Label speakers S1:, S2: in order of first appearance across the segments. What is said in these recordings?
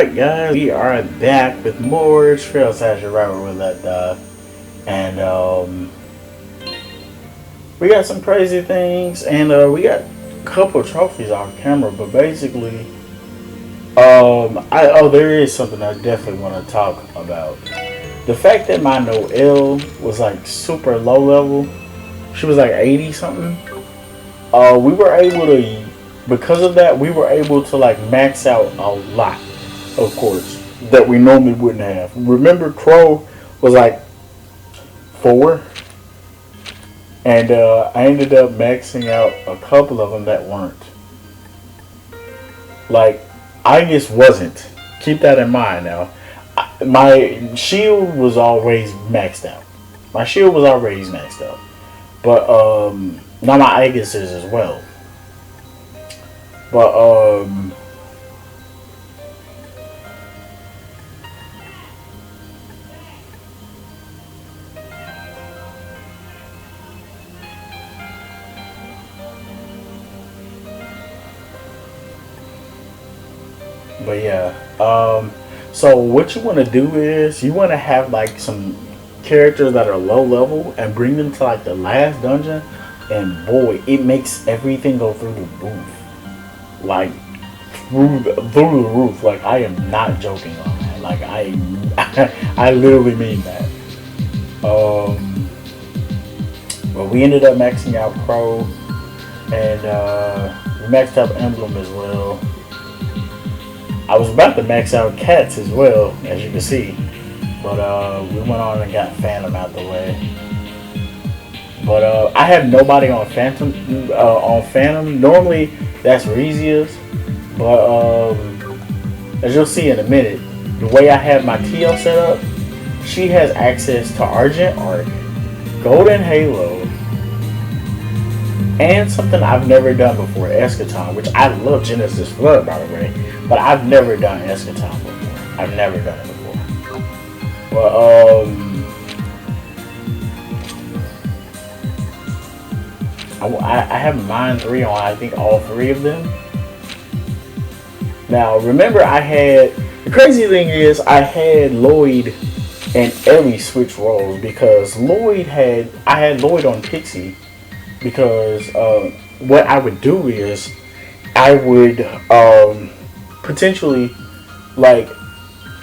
S1: Alright guys, we are back with more Trail Azure right where we left off. And we got some crazy things and we got a couple trophies off camera, but basically there is something I definitely want to talk about. The fact that my Noelle was like super low level, she was like 80 something. We were able to, because of that, we were able to like max out a lot, of course, that we normally wouldn't have. Remember, Crow was like 4, and I ended up maxing out a couple of them that weren't. Like, I just wasn't. Keep that in mind now. My shield was always maxed out. My shield was always maxed out. But, now my Aegis is as well. But, yeah, so what you want to do is you want to have like some characters that are low level and bring them to like the last dungeon, and boy, it makes everything go through the roof, like through the roof. Like, I am not joking on that. Like, I literally mean that. But we ended up maxing out Crow, and we maxed out Emblem as well. I was about to max out Cats as well, as you can see, but we went on and got Phantom out the way. But I have nobody on Phantom. Normally that's Rezia's, but as you'll see in a minute, the way I have my TL set up, she has access to Argent Arc, Golden Halo, and something I've never done before, Eschaton, which I love Genesis Flood, by the way, but I've never done Eschaton before. I've never done it before. But, I have mine 3 on, I think, all 3 of them. Now, remember, the crazy thing is, I had Lloyd and Ellie switch roles, because I had Lloyd on Pixie. Because what I would do is I would potentially like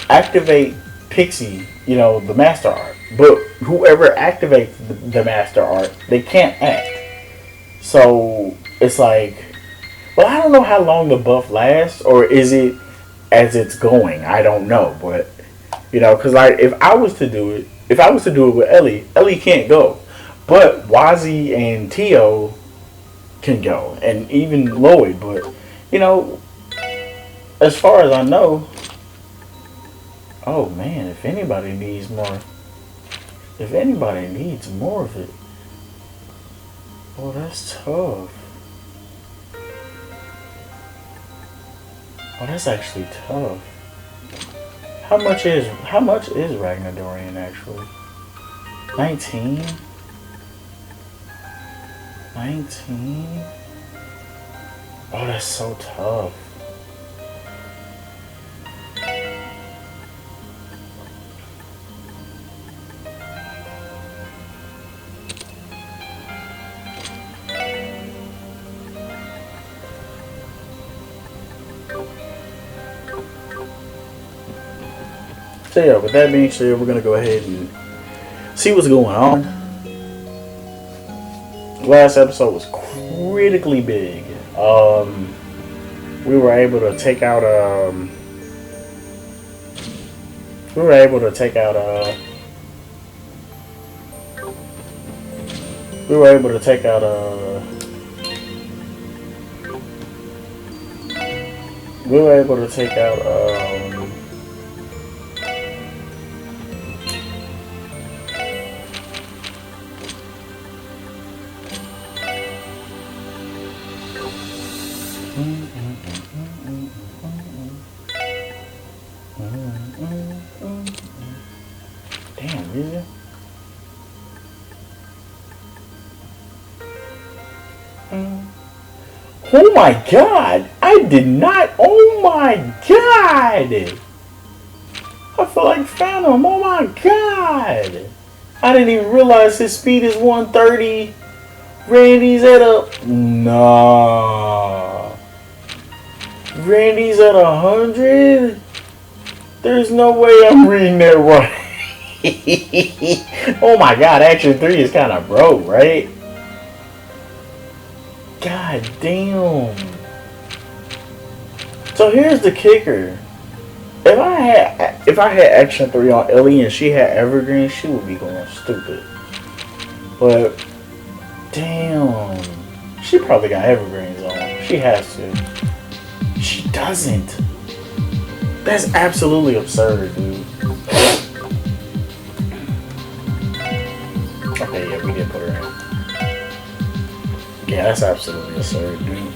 S1: activate Pixie, the master art. But whoever activates the master art, they can't act. So it's like, well, I don't know how long the buff lasts, or is it as it's going? I don't know, but because like if I was to do it with Ellie can't go. But Wazi and Tio can go, and even Lloyd. But as far as I know, oh man, if anybody needs more of it, oh, that's tough. Oh, that's actually tough. How much is Ragnadorian actually? 19. 19? Oh, that's so tough. So yeah, with that being said, we're going to go ahead and see what's going on. Last episode was critically big. We were able to take out damn, really? Oh my god! I did not. Oh my god! I feel like Phantom. Oh my god. I didn't even realize his speed is 130. Randy's at a... Nah. Randy's at 100? There's no way I'm reading that right. Oh my god, Action 3 is kind of broke, right? God damn. So here's the kicker. If I had Action 3 on Ellie and she had Evergreen, she would be going stupid. But damn, she probably got Evergreens on. She has to. She doesn't. That's absolutely absurd, dude. Okay, yeah, we did put her in. Yeah, that's absolutely absurd, dude.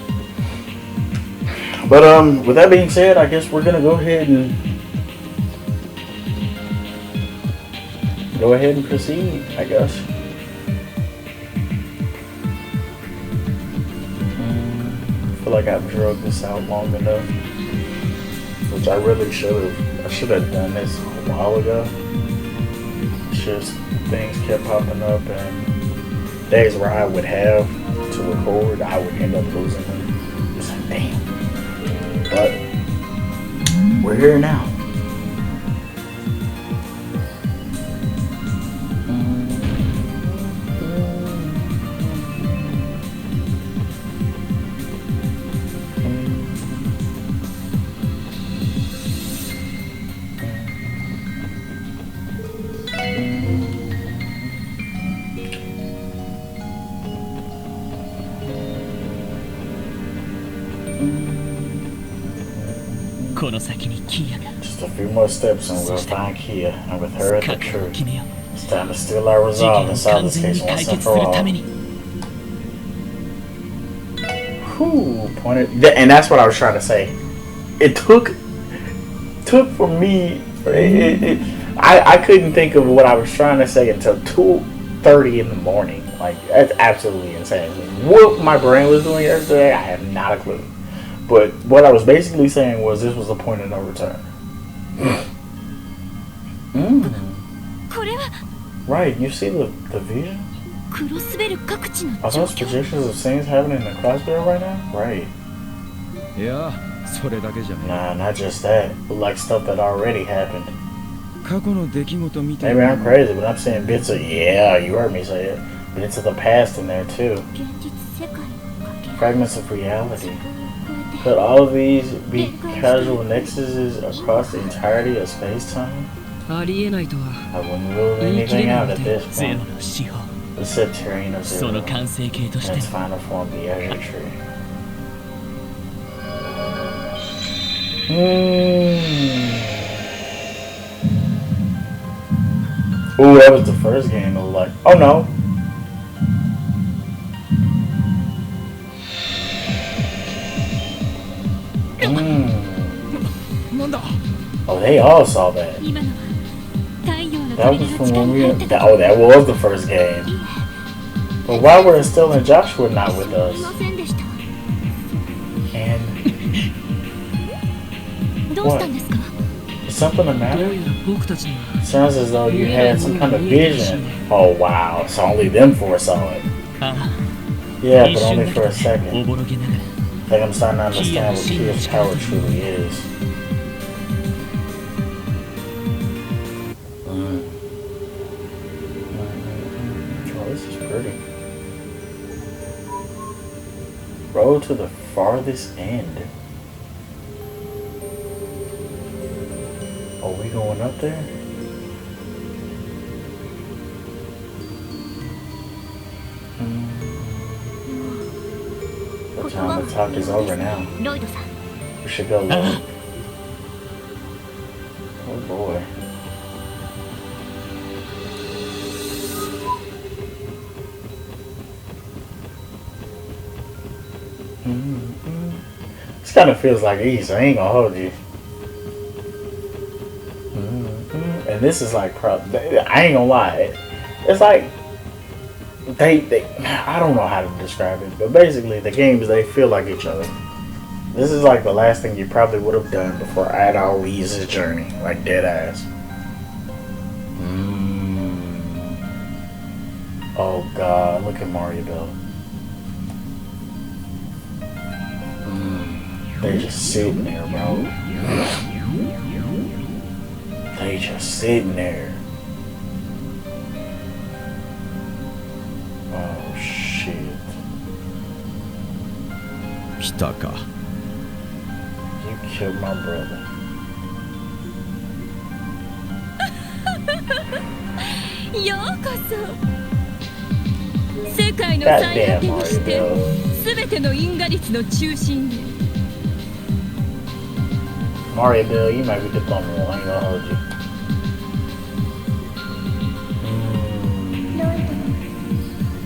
S1: But with that being said, I guess we're gonna go ahead and proceed, I guess. I feel like I've drugged this out long enough, which I really should have. I should have done this a while ago. It's just things kept popping up, and days where I would have to record, I would end up losing them. It's like, damn. But we're here now. Just a few more steps and we'll find Kia, and with her at the truth. It's time to steal our resolve and solve this case once and for all. Whew, pointed, and that's what I was trying to say. It took for me. I couldn't think of what I was trying to say until 2:30 in the morning. Like, that's absolutely insane. What my brain was doing yesterday, I have not a clue. But what I was basically saying was this was a point of no return. Right, you see the vision? Are those projections of scenes happening in the Crossbell right now? Right.
S2: Yeah,
S1: nah, not just that, but like stuff that already happened. Maybe I'm crazy, but I'm seeing bits of, yeah, you heard me say it, bits of the past in there too. Fragments of reality. Could all of these be casual nexuses across the entirety of space-time? I wouldn't rule anything out at this point. The Septarian of Zero, in its final form, the Azure Tree. Ooh, that was the first game of like, oh no. Oh, they all saw that. That was from when we. Oh, that was the first game. But why were Estelle and Joshua not with us? And what? Is something the matter? Sounds as though you had some kind of vision. Oh wow! So only them four saw it. Yeah, but only for a second. I think I'm starting to understand what Kia's power truly is. Oh, this is pretty. Road to the farthest end. Are we going up there? The time to talk is over now. We should go, Lloyd. Oh boy. This kind of feels like ease. I ain't gonna hold you. And this is like, I ain't gonna lie. It's like they I don't know how to describe it, but basically the games, they feel like each other. This is like the last thing you probably would have done before Adal leaves his journey, like dead ass. Oh god, look at Mario Bell. They just sitting there, bro. They just sitting there. Oh shit.
S2: 来たか。
S1: You killed my brother.
S3: ようこそ。世界の最果てにして全ての因果率の中心へ。
S1: Mario Bill, you might be diplomat. I ain't gonna hold you.
S4: ロイ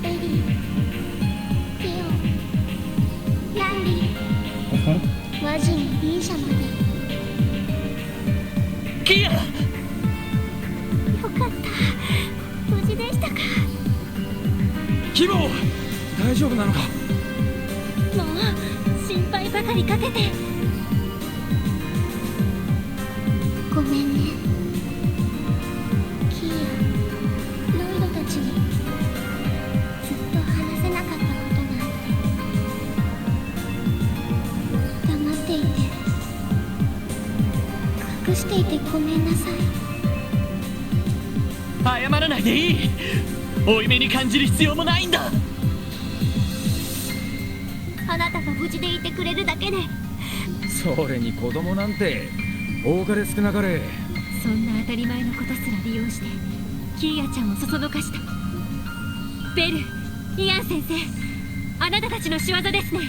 S4: ド、エリー、ティオ、ランディ、魔人イーシャまで。
S3: キア。
S4: よかった。無事でしたか。
S2: 希望、大丈夫なのか。
S4: もう心配ばかりかけて。ごめんね。キア、ロイドたちにずっと話せなかったことがあって黙っていて隠していてごめんなさい。
S3: 謝らないでいい。負い目に感じる必要もないんだ。
S4: あなたが無事でいてくれるだけで。
S2: それに子供なんて多かれ少なかれ。
S3: そんな当たり前のことすら利用してキーヤちゃんをそそのかした。ベル、イアン先生、あなたたちの仕業ですね。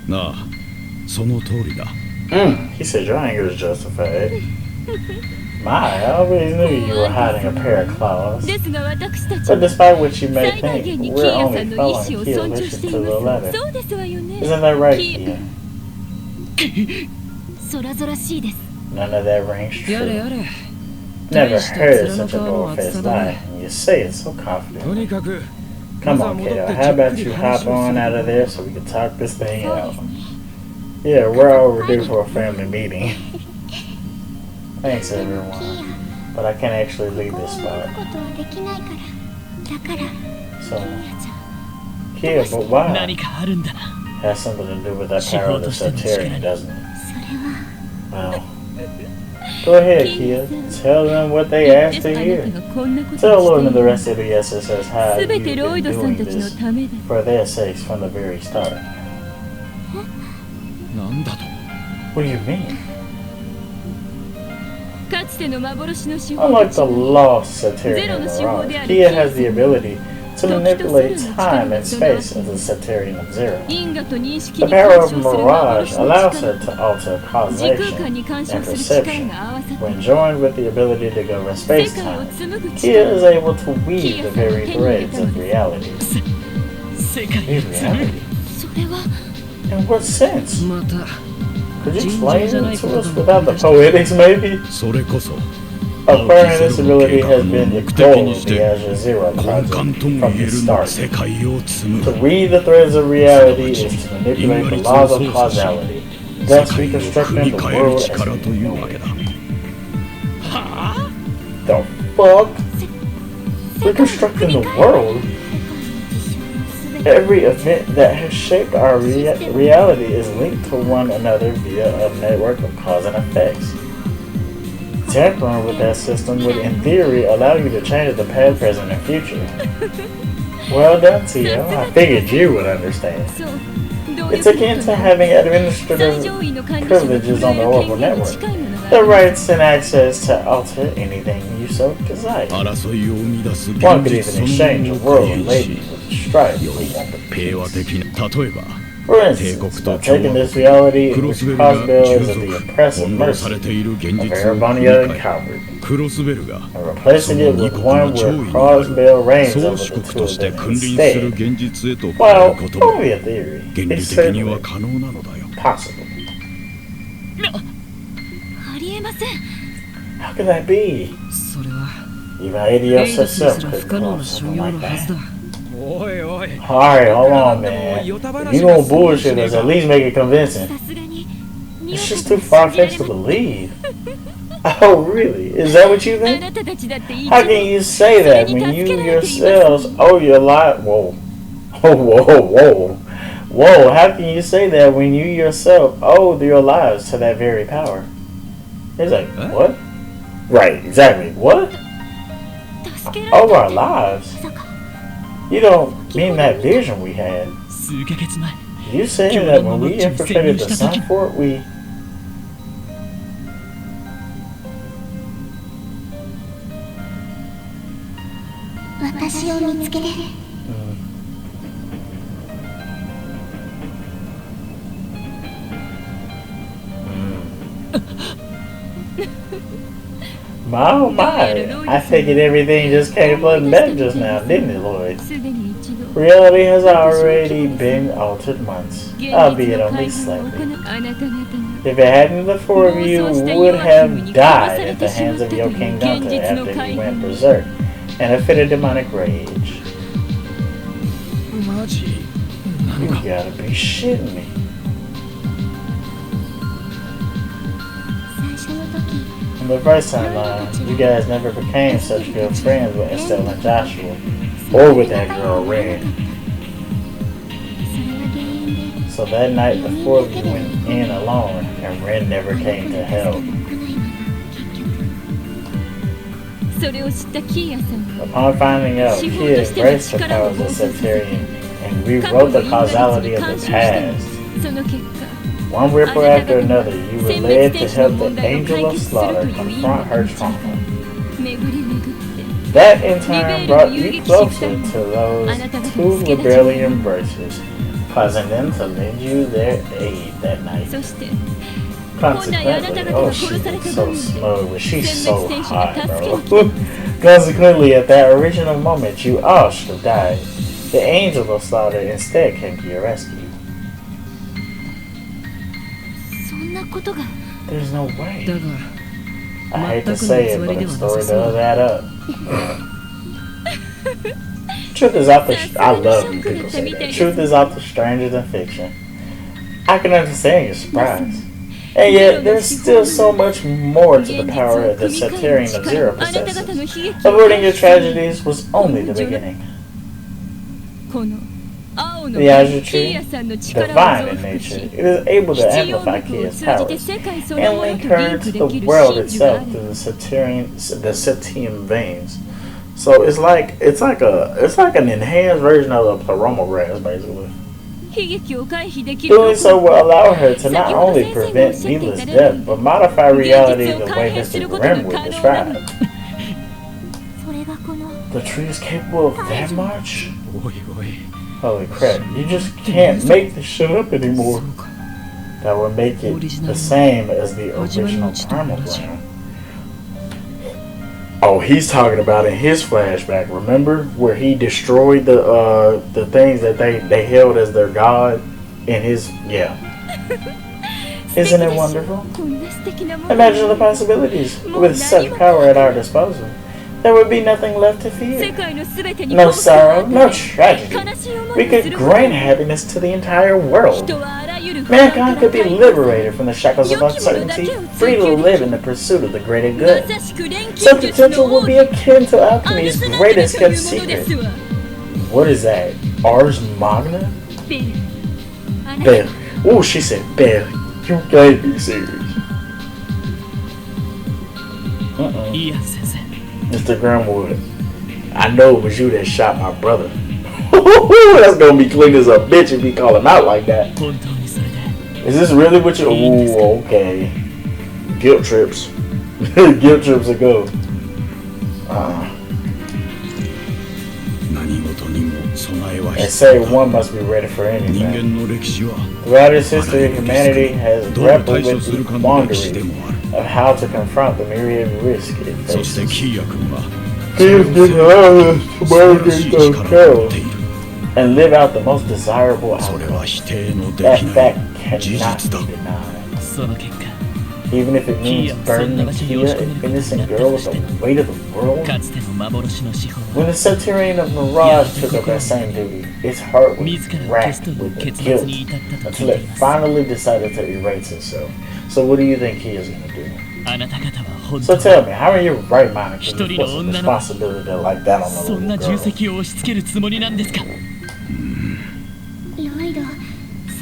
S2: なあ、その通りだ。
S1: He said your anger is justified. My, I always knew you were hiding a pair of claws.
S3: ですが私たち
S1: But despite what you may
S3: 最大限
S1: think,
S3: にキ
S1: we're
S3: ーヤさ
S1: only
S3: んの意
S1: following
S3: 思を
S1: Kia's
S3: 尊重し
S1: mission
S3: てい
S1: to the
S3: ま
S1: letter.
S3: す。そうですわよね。
S1: Isn't that right,
S3: キ
S1: Kia?
S3: 空々しいです。
S1: None of that rings
S2: やれ
S1: true.
S2: やれ。
S1: Never heard such a bold-faced lie, and you say it so
S2: と
S1: confidently.
S2: にかく
S1: Come on, kiddo. How about you hop on out of there so we can talk this thing out? Yeah, we're overdue for a family meeting. Thanks,
S4: でも
S1: everyone.
S4: キア、
S1: But I can't actually leave
S4: ここ
S1: this
S4: を動
S1: spot.
S4: くことはできないから。だから、
S1: So,
S4: キアちゃん。
S1: Kia, but why?
S3: 何かあるんだな。
S1: Has something to do with that power of the Septarian, doesn't it?
S4: それは。
S1: Well, go ahead, Kia. Tell them what they asked to hear. Tell Lloyd and the rest of the SSS how
S3: す
S1: you've
S3: べて
S1: been
S3: ロイドさん
S1: doing
S3: たちの
S1: this
S3: ためで。
S1: for their sakes from the very start.
S2: なんだと。
S1: What do you mean?
S3: かつての幻の手法
S1: Unlike the lost Septarian Mirage, Kia has the ability to manipulate time and space as the Septarian of Zero.
S3: 因果と認識
S1: The
S3: に
S1: power
S3: 干
S1: of
S3: 渉する
S1: Mirage
S3: 幻の
S1: allows
S3: 力
S1: her to alter
S3: 時空間
S1: causation
S3: に干
S1: and
S3: 渉する力
S1: perception.
S3: が合わさって
S1: When joined with the ability to govern
S3: 世
S1: space
S3: 界を
S1: time,
S3: 紡ぐ
S1: Kia
S3: 力
S1: is able to weave the very threads of reality.
S3: 世界
S1: Weave
S3: を紡ぐ
S1: reality?
S3: それは
S1: In what sense?
S2: また
S1: Could you explain it to us without the poetics, maybe?
S2: それこそ
S1: Acquiring this ability has been the goal of the Azure Zero
S2: 根
S1: project
S2: 幹と
S1: from
S2: も言え
S1: the
S2: るのは
S1: start.
S2: 世界を紡
S1: To
S2: ぐ。
S1: weave the threads of reality is to manipulate the laws of causality,
S2: 世
S1: thus
S2: 界を
S1: reconstructing
S2: 組み
S1: the
S2: 替える
S1: world as
S2: 力
S1: we
S2: という
S1: know
S2: わ
S1: it.
S2: けだ。
S1: The fuck? Reconstructing the world? Every event that has shaped our reality is linked to one another via a network of cause and effects. Tampering with that system would, in theory, allow you to change the past, present, and future. Well done, Tio. I figured you would understand.
S3: そうどういう
S1: It's
S3: こと
S1: akin to
S3: か
S1: having
S3: 最
S1: administrative
S3: 上位の管理者の
S1: privileges
S3: 不
S1: on the
S3: 良
S1: Oracle
S3: 権限に
S1: network.
S3: 近いものが
S1: The
S3: ある
S1: rights and access to alter anything you so desire.
S2: 争いを生み出す現
S1: One could
S2: 実
S1: even
S2: そ
S1: exchange
S2: の
S1: a
S2: ものを
S1: world
S2: 開演
S1: laden
S2: し、
S1: with strife
S2: より
S1: we want to
S2: 平和
S1: peace.
S2: 的な例えば
S1: For
S2: 帝国
S1: instance,
S2: と
S1: by
S2: 共
S1: taking
S2: 和
S1: this reality
S2: ク
S1: in
S2: ロ
S1: which
S2: スベルが
S1: Crossbell
S2: 従
S1: is at the
S2: 属
S1: oppressive
S2: 翻弄さ
S1: mercy
S2: れている現
S1: of
S2: 実を組み
S1: Arabonia
S2: 替
S1: and
S2: え
S1: Calvert,
S2: クロスベルが
S1: and replacing it
S2: その
S1: with
S2: 二国
S1: one
S2: の
S1: where
S2: 上位にある
S1: Crossbell reigns
S2: 宗
S1: over
S2: 主
S1: the
S2: 国
S1: two
S2: と
S1: of
S2: して
S1: them
S2: 君臨する
S1: instead.
S2: 現実へと変え
S1: Well,
S2: ることも
S1: only a theory.
S2: 原理
S1: It's
S2: 的には
S1: certainly
S2: 可能なのだよ。
S1: possible.
S3: ありえません。
S1: How could that be?
S5: それは
S1: Even 80
S5: エイド
S1: yourself
S5: すら
S1: could
S5: 不可能
S1: call
S5: な所
S1: something
S5: 業
S1: like
S5: のはず
S1: that.
S5: だ。
S2: おいおい
S1: Alright, hold on, man. If you gonna bullshit us, at least make it convincing.
S3: さすがに
S1: It's just too far-fetched to believe. Oh, really? Is that what you
S3: あ
S1: think?
S3: なたたちだって一
S1: How can you say that when you yourselves owe your life? Whoa. Whoa. How can you say that when you yourself owe your lives to that very power? He's like, what? Right, exactly. What?
S3: 助けられ
S1: Over
S3: た
S1: our
S3: って
S1: lives?
S3: まさか
S1: You don't mean that vision we had.
S5: 数ヶ月前
S1: You saying that when we infiltrated the Sun Fort, we...
S4: 私を見つけて
S1: My oh my, I figured everything just came flooding back just now, didn't it, Lloyd?
S3: すでに一度
S1: Reality has already been altered once,
S3: 現実
S1: albeit
S3: の
S1: only
S3: 改善を
S1: slightly.
S3: 行うあなた方が
S1: If it hadn't, the four of you would have died at the hands of your King Gunther after he went berserk in a fit of demonic rage.
S5: マジな
S1: You
S5: のか
S1: gotta be shitting me.
S4: 最初の時
S1: In the first timeline, you guys never became such good friends with Estelle and Joshua, or with that girl Red.
S4: それが原因で
S1: So that night, the four of you went in alone, and Ren never came to help.
S4: 来ないまま結局
S3: それを知ったキーヤさんは
S1: Upon finding out, he embraced the powers of Septarian and rewrote the causality of the past.
S3: その結果
S1: One ripple after another, you were led to help the Angel of Slaughter confront her trauma.
S3: 巡り巡って
S1: That in turn brought you closer to those two rebellion embraces, causing them to lend you their aid that night.
S3: そして
S1: Consequently, oh, she looks so smug, but she's so hot, bro. Consequently, at that original moment, you all should have died. The Angel of Slaughter instead came to your rescue.
S3: そんなことが
S1: There's no way.
S5: だが
S1: I hate to say it, but the story does add up. Truth is out the... I love when people say that. Truth is out the stranger than fiction. I can understand your surprise. And yet, there's still so much more to the power of the Septarian of Zero possesses. Averting your tragedies was only the beginning.
S3: この青の
S1: The Azure
S3: キー
S1: Tree,
S3: ヤさんの力を
S1: divine
S3: 増
S1: in
S3: 幅し
S1: nature, it is able to
S3: 必要
S1: amplify
S3: 力を
S1: Kia's
S3: 通じて
S1: powers
S3: 世界その
S1: and
S3: もの
S1: link
S3: とリ
S1: her
S3: ンク
S1: to
S3: で
S1: the
S3: きる
S1: world
S3: 真珠があ
S1: itself
S3: る
S1: through the Septium veins. So it's like an enhanced version of the Pleroma grass, basically.
S3: 悲劇を回避できる
S1: Doing so will allow her to not only prevent needless death, but modify reality the way Mr. Grimm would describe.
S4: それがこの
S1: The tree is capable of that much?
S5: おいおい
S1: Holy crap, you just can't make this shit up anymore.
S5: そうか
S1: That would make it the same as the original primal ground. Oh, he's talking about in his flashback, remember? Where he destroyed the things that they held as their god in his... Yeah. Isn't it wonderful?
S3: こんな素敵なもの
S1: Imagine the possibilities. With such power at our disposal, there would be nothing left to
S3: 世
S1: fear.
S3: 界のすべてに
S1: No
S3: 幸福を
S1: sorrow,
S3: 与
S1: no
S3: え
S1: tragedy.
S3: 悲しい思
S1: We
S3: いを
S1: could
S3: する
S1: grant happiness to the entire world.
S3: 人はあらゆる不安から
S1: Mankind could be
S3: 解放
S1: liberated from the shackles of uncertainty, free to live in the pursuit of the greater
S3: ま
S1: good.
S3: さしく錬金
S1: Such
S3: 術の
S1: potential
S3: 王
S1: would be
S3: に
S1: akin to
S3: あ
S1: alchemy's
S3: るな
S1: greatest
S3: という
S1: kept
S3: ものです
S1: secret.
S3: わ
S1: What is that? Ars Magna?
S3: ベルあな
S1: Bell. Oh, she said Bell. You can't be serious.
S5: いいや先生
S1: Mr. Grimwood, I know it was you that shot my brother. That's gonna be clean as a bitch if you call him out like that.
S5: 本当にそれで
S1: Is this really what you... Ooh, okay. Guilt trips. Guilt trips a go.
S6: 何事にも備えは
S1: And
S6: 必
S1: say
S6: 要だ
S1: one must be ready for
S6: 人
S1: anything.
S6: 間の歴史は
S1: Throughout its history, humanity has
S6: どう
S1: grappled
S6: 対処
S1: with
S6: する
S1: the
S6: かの歴史で
S1: quandary
S6: もある
S1: of how to confront the myriad risks it
S6: そして
S1: faces.
S6: キーヤ君は
S1: He's getting out of
S6: 素晴らしい力を持っている
S1: and live out the most desirable
S6: それ
S1: outcome.
S6: は否定ので
S1: That
S6: きな
S1: fact
S6: い事
S1: cannot
S6: 実だ
S1: be denied.
S5: その結果
S1: Even if it means burdening Kia, an innocent girl, with the weight of the world?
S5: かつての幻の司法
S1: When the Centurion of Mirage took up that same duty, its heart was
S5: 自ら消
S1: racked
S5: すという
S1: with the
S5: 結末
S1: guilt
S5: に至ったと
S1: until
S5: 聞いて
S1: it
S5: います
S1: finally decided to erase itself. So what do you think Kia's gonna do?
S5: あなた方は本
S1: So
S5: 当
S1: tell
S5: に
S1: me, how are you right mind can
S5: 一
S1: you
S5: 人
S1: force
S5: の
S1: a
S5: 女の
S1: responsibility like that on
S5: そ
S1: a
S5: んな
S1: little
S5: 重
S1: girl?
S5: 責を押し付けるつもりなんですか
S4: ロイド、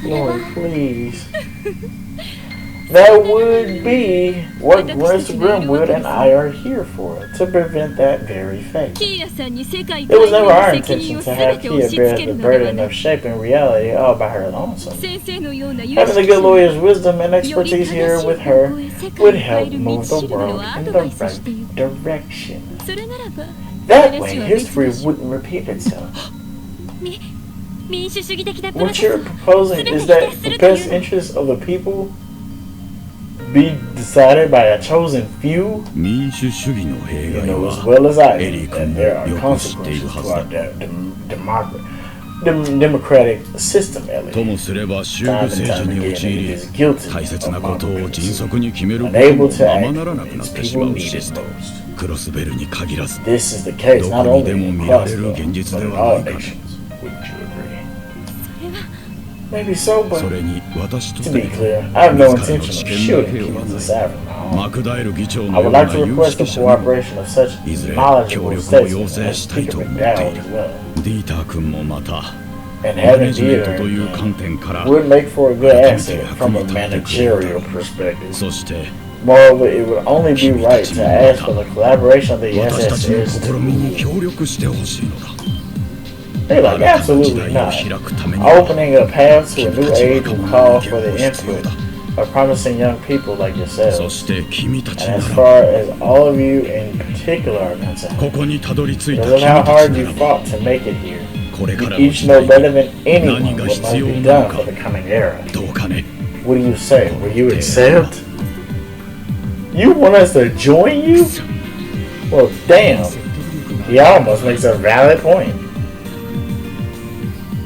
S4: それは
S1: Lord, please. That would be what Mr. Grimwood and I are here for, to prevent that very fate.
S3: キーヤさんに世界
S1: It was
S3: 大
S1: never
S3: の
S1: our
S3: 責任
S1: intention
S3: を
S1: to
S3: 全
S1: have
S3: て押
S1: Kia
S3: し
S1: bear
S3: 付け
S1: the
S3: るのでは
S1: burden
S3: な
S1: of
S3: く
S1: shaping reality all by her lonesome.
S3: 先生のような有
S1: Having a
S3: 識
S1: good
S3: 者
S1: lawyer's wisdom and
S3: より
S1: expertise
S3: 正
S1: here
S3: しい
S1: with
S3: 方
S1: her
S3: 向へ世
S1: would
S3: 界を変え
S1: help
S3: る
S1: move
S3: 道
S1: the
S3: しるべ
S1: world
S3: をア
S1: in
S3: ド
S1: the
S3: バイスしてい
S1: right
S3: く
S1: direction.
S3: それならば
S1: That way,
S3: 話は
S1: history
S3: 別だし
S1: wouldn't repeat itself.
S3: 民主主義的なプロ
S1: What
S3: セス
S1: you're
S3: を
S1: proposing
S3: 全て
S1: is
S3: 否定
S1: that
S3: す
S1: the
S3: るとい
S1: best
S3: うの
S1: interests of the people be decided by a chosen few?
S6: 民主主義の弊
S1: You
S6: 害
S1: know as
S6: は
S1: well as I
S6: エ
S1: do
S6: リー
S1: that
S6: 君
S1: there are
S6: もよく知ってい
S1: consequences
S6: るは
S1: to
S6: ず
S1: our
S6: だ
S1: democratic system, Elliot.
S6: ともすれば終
S1: Time
S6: 部
S1: and
S6: 政治
S1: time
S6: に
S1: again,
S6: 陥
S1: it
S6: り
S1: is guilty
S6: 大切な
S1: of
S6: ことを
S1: malpractice,
S6: 迅速に決めること
S1: unable
S6: も
S1: to
S6: ま
S1: act
S6: まならな
S1: when
S6: くなっ
S1: its
S6: てしま
S1: people
S6: う
S1: need
S6: シ
S1: it
S6: ステム
S1: most.
S6: クロスベルに限らず
S1: This is the case
S6: ど
S1: not
S6: こにで
S1: only
S6: も
S1: in
S6: 見られる
S1: Crossbell,
S6: 現実
S1: but
S6: で
S1: in
S6: は
S1: all
S6: ないかね
S1: nations. Wouldn't you agree?
S3: それは
S1: Maybe so,
S6: そ
S1: but
S6: れに私と
S1: to
S6: て
S1: be clear, I have no
S6: 自ら
S1: intention
S6: の
S1: of
S6: 知見
S1: shooting
S6: だけを
S1: Keith
S6: 与
S1: aside from my
S6: マ
S1: own.
S6: クダエル議長
S1: I
S6: のよ
S1: would
S6: うな
S1: like to
S6: 有
S1: request
S6: 識
S1: the
S6: 者にも
S1: cooperation of such
S6: いずれ
S1: knowledgeable
S6: 協力を
S1: statesmen
S6: 要請
S1: as
S6: したい
S1: Peter
S6: と思ってい
S1: McDowell
S6: る
S1: as well.
S6: ディーター君もまた
S1: And
S6: マネ
S1: having
S6: ジメン
S1: Peter
S6: トという観
S1: in
S6: 点から
S1: would make for a good
S6: 改め
S1: asset
S6: て
S1: from
S6: 役
S1: a
S6: に立ってくれるだろ
S1: managerial
S6: う
S1: perspective.
S6: そして
S1: Moreover, it would only be right to ask for the collaboration of the
S6: 私たちの
S1: SSS
S6: 試
S1: to
S6: みに
S1: move.
S6: 協力してほしいのだ
S1: They're
S6: 新
S1: like,
S6: たな時
S1: absolutely
S6: 代を
S1: not.
S6: 開くためには
S1: Opening a path to a
S6: 君
S1: new
S6: たち
S1: age
S6: 若
S1: will
S6: 者
S1: call
S6: の
S1: for
S6: 意
S1: the
S6: 見も必要
S1: input
S6: だ
S1: of promising young people like
S6: そ
S1: yourselves.
S6: して君たち
S1: And
S6: な
S1: as
S6: ら
S1: far as all of you in particular are concerned,
S6: ここにたどり着いた
S1: because
S6: 君
S1: of how
S6: たち
S1: hard
S6: な
S1: you
S6: らば
S1: fought to make it here,
S6: これ
S1: you
S6: からの
S1: each
S6: 時
S1: know
S6: 代
S1: better
S6: に
S1: than anyone
S6: 何が
S1: what
S6: 必
S1: must
S6: 要
S1: be
S6: なの
S1: done
S6: か
S1: for the coming era.
S6: どうかね
S1: What do you say? Will you accept? You want us to join you? Well, damn. He almost makes a valid point.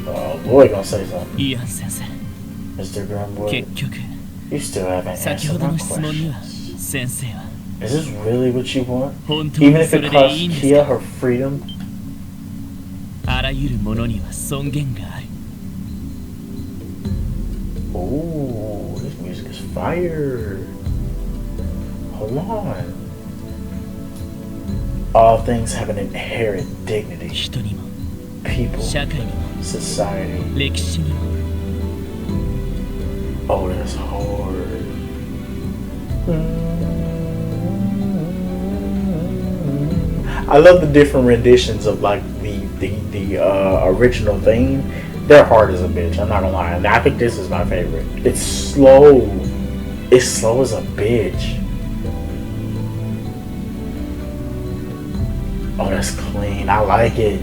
S1: Oh, Lloyd gonna say something.
S5: イアン先生
S1: Mr. Grimwood,
S5: 結局
S1: you still haven't
S5: 先
S1: answered
S5: ほど
S1: my
S5: の質問には
S1: questions.
S5: 先生は
S1: Is this really what you want?
S5: 本当
S1: Even
S5: に
S1: if
S5: そ
S1: it
S5: れで
S1: costs
S5: いいんです
S1: Kia
S5: か
S1: her freedom?
S5: あらゆるものには尊厳がある
S1: Ooh, this music is fire. Hold on. All things have an inherent dignity.
S5: 人にも
S1: People,
S5: 社会にも
S1: society.
S5: 歴史にも
S1: Oh, that's hard. I love the different renditions of like the original theme. They're hard as a bitch. I'm not gonna lie. And I think this is my favorite. It's slow. It's slow as a bitch. Oh, that's clean. I like it.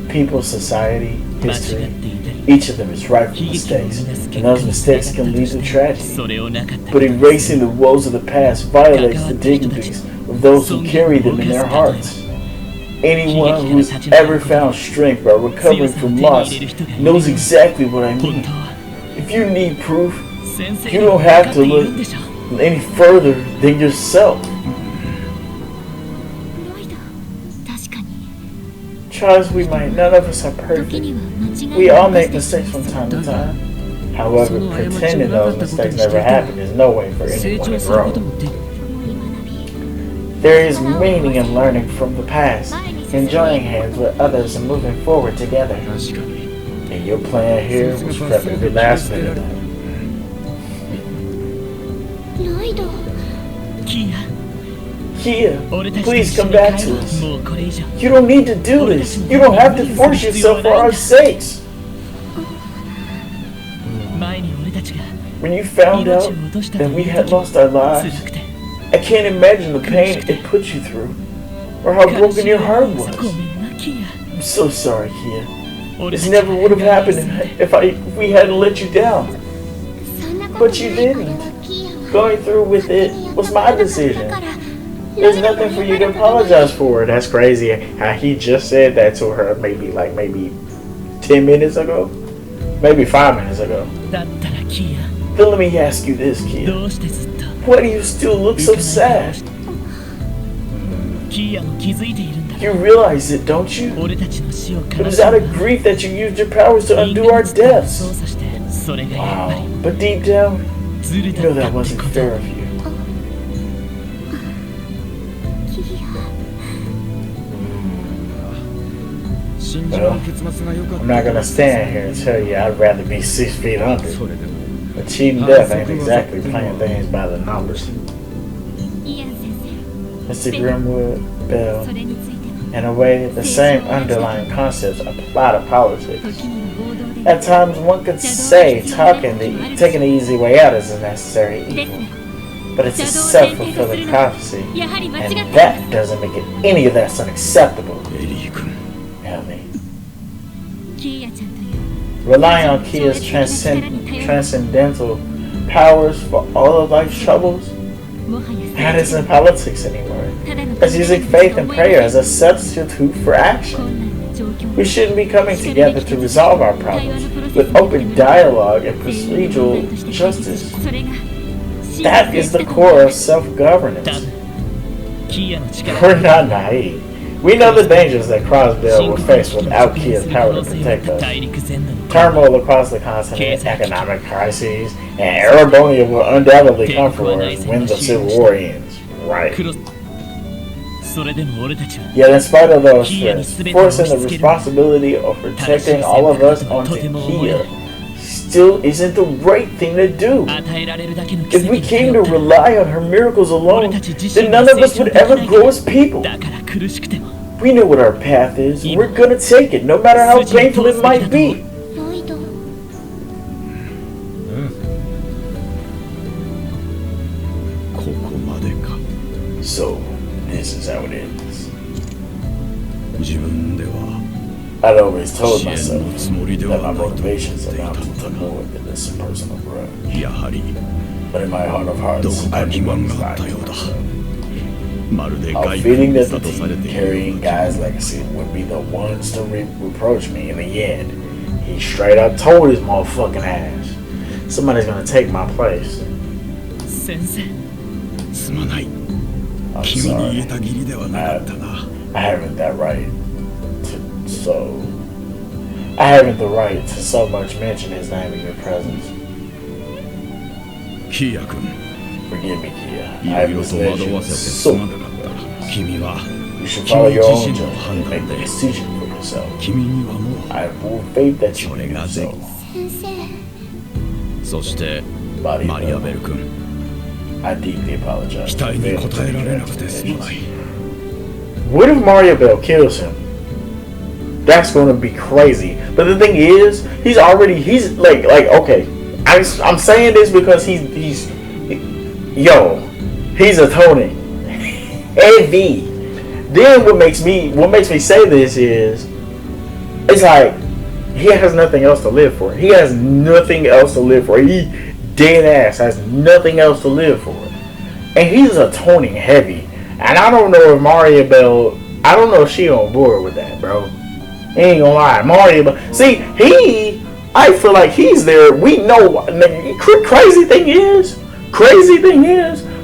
S1: People, society,
S5: 間違っ
S1: history.
S5: ていたり
S1: Each of them is ripe with
S5: 悲劇を生
S1: mistakes,
S5: み出す
S1: and
S5: 結果
S1: those
S5: に
S1: mistakes
S5: つ
S1: can
S5: なが
S1: lead
S5: った
S1: to
S5: として
S1: tragedy.
S5: それをなかった
S1: But
S5: ことに
S1: erasing
S5: する
S1: the woes of the past violates the dignities of those who carry them in their hearts. Anyone who's ever found strength by recovering from loss knows exactly what I
S5: 本
S1: mean.
S5: 当は
S1: If you need proof
S5: 先生
S1: You
S5: に
S1: don't
S5: 分
S1: have
S5: かっ
S1: to
S5: ている
S1: look
S5: んでしょ
S1: any further than yourself.
S3: ロイド確かに
S1: Try as we might, none of us are
S3: 時
S1: perfect.
S3: には間違
S1: We
S3: いを
S1: all
S3: 犯
S1: make
S3: してし
S1: mistakes
S3: まう
S1: from time to
S2: だが
S1: time. However,
S2: その過ちを
S1: pretending
S2: なか
S1: those
S2: ったことに
S1: mistakes
S2: してい
S1: never
S2: たら
S1: happened is no way for
S2: 成
S1: anyone
S2: 長
S1: to
S2: すること
S1: grow.
S2: もできる
S3: 共に学び
S1: There is meaning in learning from the past, enjoying hands with others, and moving forward together.
S2: 確かに
S1: And your plan here was prep every last minute.
S4: ロイド、
S5: キア
S1: Kia,
S5: 俺たちと
S1: please
S5: 一緒
S1: come
S5: に
S1: back
S5: 帰
S1: to
S5: ろう
S1: us.
S5: もうこれ以上
S1: You don't need to do this. You don't have to force yourself for our sakes.
S5: 前に俺たちが
S1: When you found
S5: 命
S1: out
S5: を落としたと
S1: that
S5: い
S1: we
S5: う
S1: had
S5: 時
S1: lost our lives,
S5: 辛くて
S1: I can't imagine the pain it put you through, or how
S5: 悲し
S1: broken
S5: い
S1: your heart
S5: ご
S1: was.
S5: めんなキア
S1: I'm so sorry, Kia.
S5: 俺た
S1: This
S5: ちが
S1: never would have happened if we hadn't let you down.
S4: そんなこと
S1: But you
S4: ない
S1: didn't.
S4: これはキアは
S1: Going through with it was my decision. There's nothing for you to apologize for. That's crazy how he just said that to her maybe 10 minutes ago? Maybe 5 minutes ago.
S5: だったらキア
S1: Then let me ask you this, Kia.
S5: どうしてずっと
S1: Why do you still look so sad?
S5: キーヤも気づいているんだ
S1: You realize it, don't you?
S5: 俺たちの死を
S1: It
S5: 悲
S1: was
S5: し
S1: out
S5: む
S1: of grief that you used your powers to
S5: 人
S1: undo
S5: 間
S1: our
S5: の力を
S1: deaths.
S5: 操作してそれがやっぱ
S1: Wow.
S5: り
S1: But deep down,
S5: ずる
S1: you
S5: だ
S1: know
S5: った
S1: that
S5: って
S1: wasn't
S5: こと
S1: fair of you.
S4: キー
S2: 真珠の結末が良かった
S1: I'm not gonna stand here and tell you I'd rather be 6 feet under.
S2: それでも
S1: But cheating death ain't exactly playing things by the numbers.
S3: イアン先
S1: Mr. Grimwood,
S3: 生
S1: Bell,
S3: それについては
S1: in a way, the same underlying concepts apply to politics.
S3: 時には暴動で
S1: At times, one could say taking the easy way out is a necessary
S3: です
S1: evil.
S3: が
S1: But it's a
S3: 邪道を前提とする
S1: self-fulfilling
S3: のは
S1: prophecy,
S3: やはり間違って
S1: and
S3: います
S1: that doesn't make it any of that's unacceptable.
S6: エリー君
S1: Ellie.
S3: キーヤちゃんという
S1: Relying on Kia's transcendental powers for all of life's troubles,
S3: もは
S1: that
S3: や
S1: isn't politics anymore.
S3: ただの
S1: It's using faith and prayer as a substitute for action.
S3: 困難な状況
S1: We shouldn't be coming together to resolve our problems with open dialogue and procedural justice.
S3: それが
S1: That is the core of
S5: だ
S1: self-governance.
S5: キーヤの力
S1: We're not naive. We know the dangers that Crossbell will face without Kia's power to protect us.
S5: 大陸全土の
S1: Turmoil across the continent, economic crises, and Erebonian will undoubtedly come for us when the Civil War ends. Right.
S5: クロスそれでも俺たちは
S1: Yet in spite of those threats, forcing the responsibility of protecting all of us onto Kia still isn't the right thing to do.
S5: 与えられるだけの奇
S1: If
S5: 跡
S1: we
S5: に
S1: came
S5: 頼
S1: to
S5: ったら
S1: rely on her miracles
S5: 俺
S1: alone,
S5: たち自
S1: then
S5: 身
S1: none
S5: が
S1: of
S5: 成
S1: us
S5: 長
S1: would
S5: でき
S1: ever
S5: ない
S1: grow as people.
S5: だから苦しくても
S1: We know what our path is. We're gonna take it, no matter how painful it might be.
S4: ロイド
S6: ここまでか
S1: So, this is how it ends.
S6: 自分では
S1: I'd always told
S6: 支援
S1: myself
S6: のつもりで
S1: that
S6: は
S1: my
S6: ないと思ってい
S1: motivations
S6: た
S1: amounted
S6: の
S1: to
S6: だ
S1: more than this personal grudge.
S6: がやはり
S1: But in my heart of
S6: ど
S1: hearts,
S6: こ
S1: I
S6: か疑
S1: knew I
S6: 問
S1: was
S6: があった
S1: lying
S6: よ
S1: to
S6: うだ
S1: myself.
S6: まるで
S1: I
S6: 外
S1: was
S6: 部
S1: feeling
S6: に
S1: that
S6: 諭
S1: the
S6: され
S1: team
S6: ている
S1: carrying Guy's legacy would be the ones to reproach me in the end. He straight up told his motherfucking ass, somebody's gonna take my place.
S5: 先生
S6: すまない
S1: I'm
S6: 君に言
S1: sorry.
S6: えた義理ではなかったな
S1: I haven't that right I haven't the right to so much mention his name in your presence.
S6: キーヤ君
S1: Forgive me, Kia.
S6: い
S1: I
S6: ろいろ
S1: have
S6: と
S1: misled
S6: 惑
S1: you
S6: わせてす
S1: so.
S6: まなかった君は
S1: You should follow your own
S6: 君自身の
S1: judgment
S6: 判
S1: and
S6: 断
S1: make the
S6: で
S1: decision for yourself.
S6: 君にはも
S1: I have full faith that you
S6: それ
S1: can
S6: が
S1: do
S6: で
S1: so.
S4: 先生
S6: うそしてマ
S1: Maria
S6: リアベ
S1: Bell,
S6: ル君
S1: I deeply apologize.
S6: 期
S1: for
S6: 待に
S1: failing
S6: 応
S1: to
S6: え
S1: take
S6: ら
S1: care
S6: れな
S1: of
S6: くて
S1: your
S6: すま
S1: needs.
S6: ない
S1: What if Maria Bell kills him? That's gonna be crazy. But the thing is, he's like okay. I'm saying this because he's atoning. Heavy. Then what makes me say this is, it's like he has nothing else to live for. He has nothing else to live for. He dead ass has nothing else to live for. And he's atoning heavy. And I don't know if Maria Bell, I don't know if she on board with that, bro. Ain't gonna lie, Mario. But see, I feel like he's there. We know. Crazy thing is,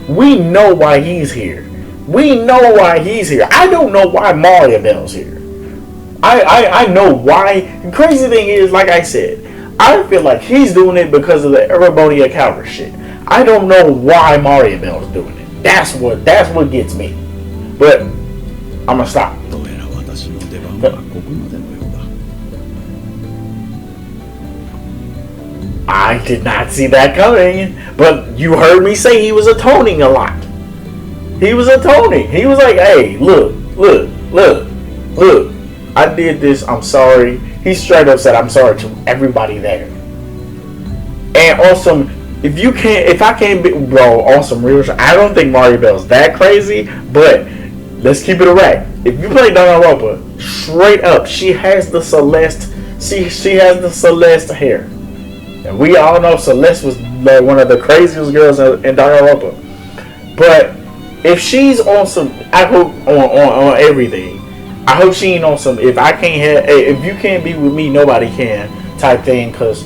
S1: we know why he's here. We know why he's here. I don't know why Mario Bell's here. I know why. The crazy thing is, like I said, I feel like he's doing it because of the Erebonian Calvary shit. I don't know why Mario Bell's doing it. That's what gets me. But I'm gonna stop.
S6: どうやら私の出番はここまでのようだ
S1: I did not see that coming, but you heard me say he was atoning a lot. He was atoning. He was like, hey, look, I did this, I'm sorry. He straight up said, I'm sorry to everybody there. And on some, if I can't be, bro, on some real shit, I don't think Mario Bell's that crazy, but let's keep it a rack. If you play Danganronpa, straight up, she has the Celeste, she has the Celeste hair. And we all know Celeste was like one of the craziest girls in Danganronpa. But if she's on some, I hope on everything, I hope she ain't on some, if you can't be with me, nobody can type thing, because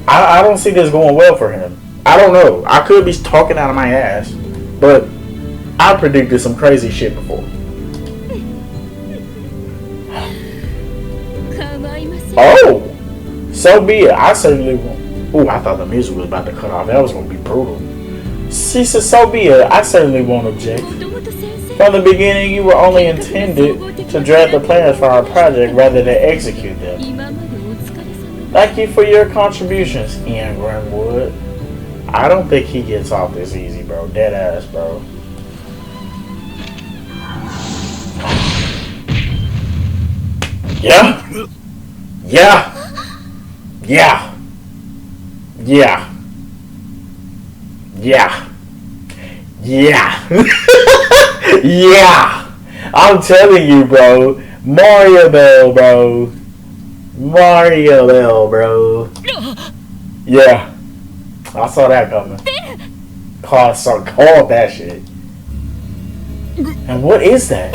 S1: I don't see this going well for him. I don't know. I could be talking out of my ass, but I predicted some crazy shit before. Oh, so be it. I certainly won't. Ooh, I thought the music was about to cut off. That was going to be brutal. She said, so be it. I certainly won't object. From the beginning, you were only intended to draft the plans for our project rather than execute them. Thank you for your contributions, Ian Grimwood. I don't think he gets off this easy, bro. Dead ass, bro. Yeah. Yeah. Yeah. Yeah. Yeah. Yeah. Yeah. I'm telling you, bro. Mario Bell, bro. Mario Bell, bro. Yeah. I saw that coming. Called that shit. And what is that?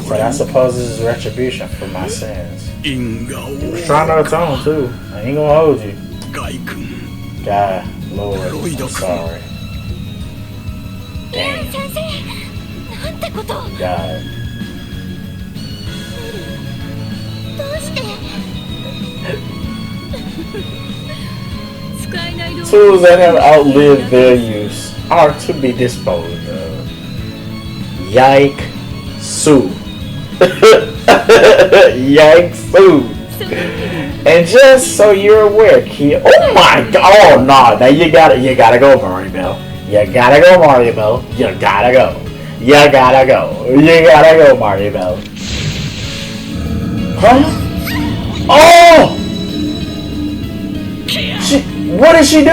S1: But I suppose this is retribution for my sins. He was trying to atone too. I ain't gonna hold you. God, Lord, I'm sorry. Damn. God. Tools that have outlived their use are to be disposed of. Yike Sue. Yike Sue. And just so you're aware, kid. Oh my god. Oh no. Now you gotta go, Mario Bell. You gotta go, Mario Bell. You gotta go. You gotta go. You gotta go, Mario Bell. Huh? Oh! What did she do?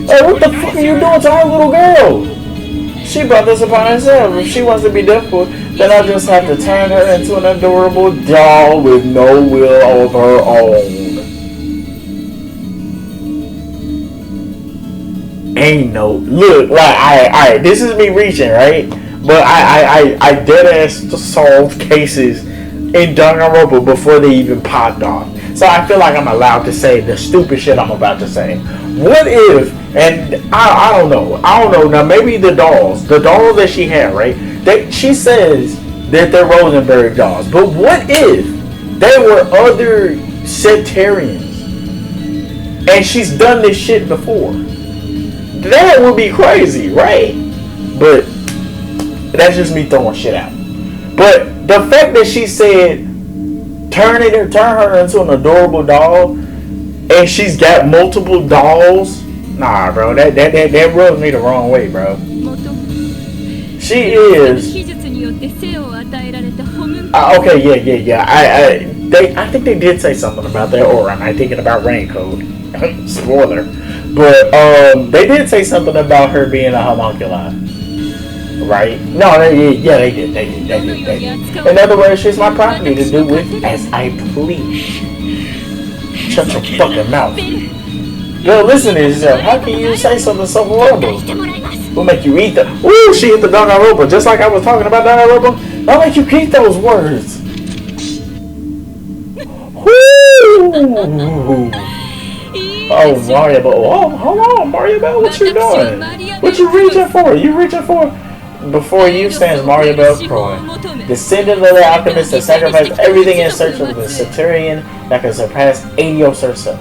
S1: Hey, what the fuck are you doing to our little girl? She brought this upon herself. If she wants to be difficult, then I'll just have to turn her into an adorable doll with no will of her own. Ain't no look like I this is me reaching, right? But I dead ass solved cases in Danganronpa before they even popped off. So I feel like I'm allowed to say the stupid shit I'm about to say. What if, and I don't know. Now maybe the dolls that she had, right? She says that they're Rosenberg dolls. But what if they were other sectarians and she's done this shit before? That would be crazy, right? But that's just me throwing shit out. But the fact that she said turn her into an adorable doll, and she's got multiple dolls. Nah, bro, that rubs me the wrong way, bro. She is. Okay, yeah. I think they did say something about that, or am I thinking about Raincoat? Spoiler, but they did say something about her being a homunculi. Right? No, they did. In other words, she's my property to do with as I please. Shut your fucking mouth. Yo, listen to yourself. How can you say something so horrible? We'll make you eat the. Ooh, she hit the Danganronpa. Just like I was talking about Danganronpa. I'll make you eat those words. Woo! Oh, Mario Bell. Oh, hold on, Mario Bell. What you doing? What you reaching for? You reaching for? Before you stands Mario Bell Croy, descendant of the alchemist that sacrificed everything in search of the Saturnian that can surpass Adios herself.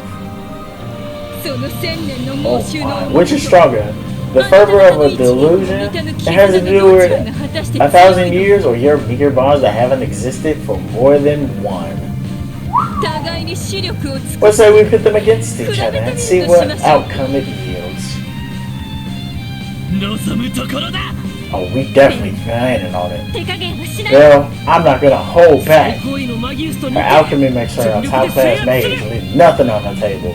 S1: Oh my. Which is stronger? The fervor of a delusion that has endured 1,000 years, or your meager bonds that haven't existed for more than one? Let's say we pit them against each other and see what outcome it yields. Oh, we definitely planning on it. Girl, I'm not gonna hold back. Her alchemy makes her a top-class mage, leave nothing on the table.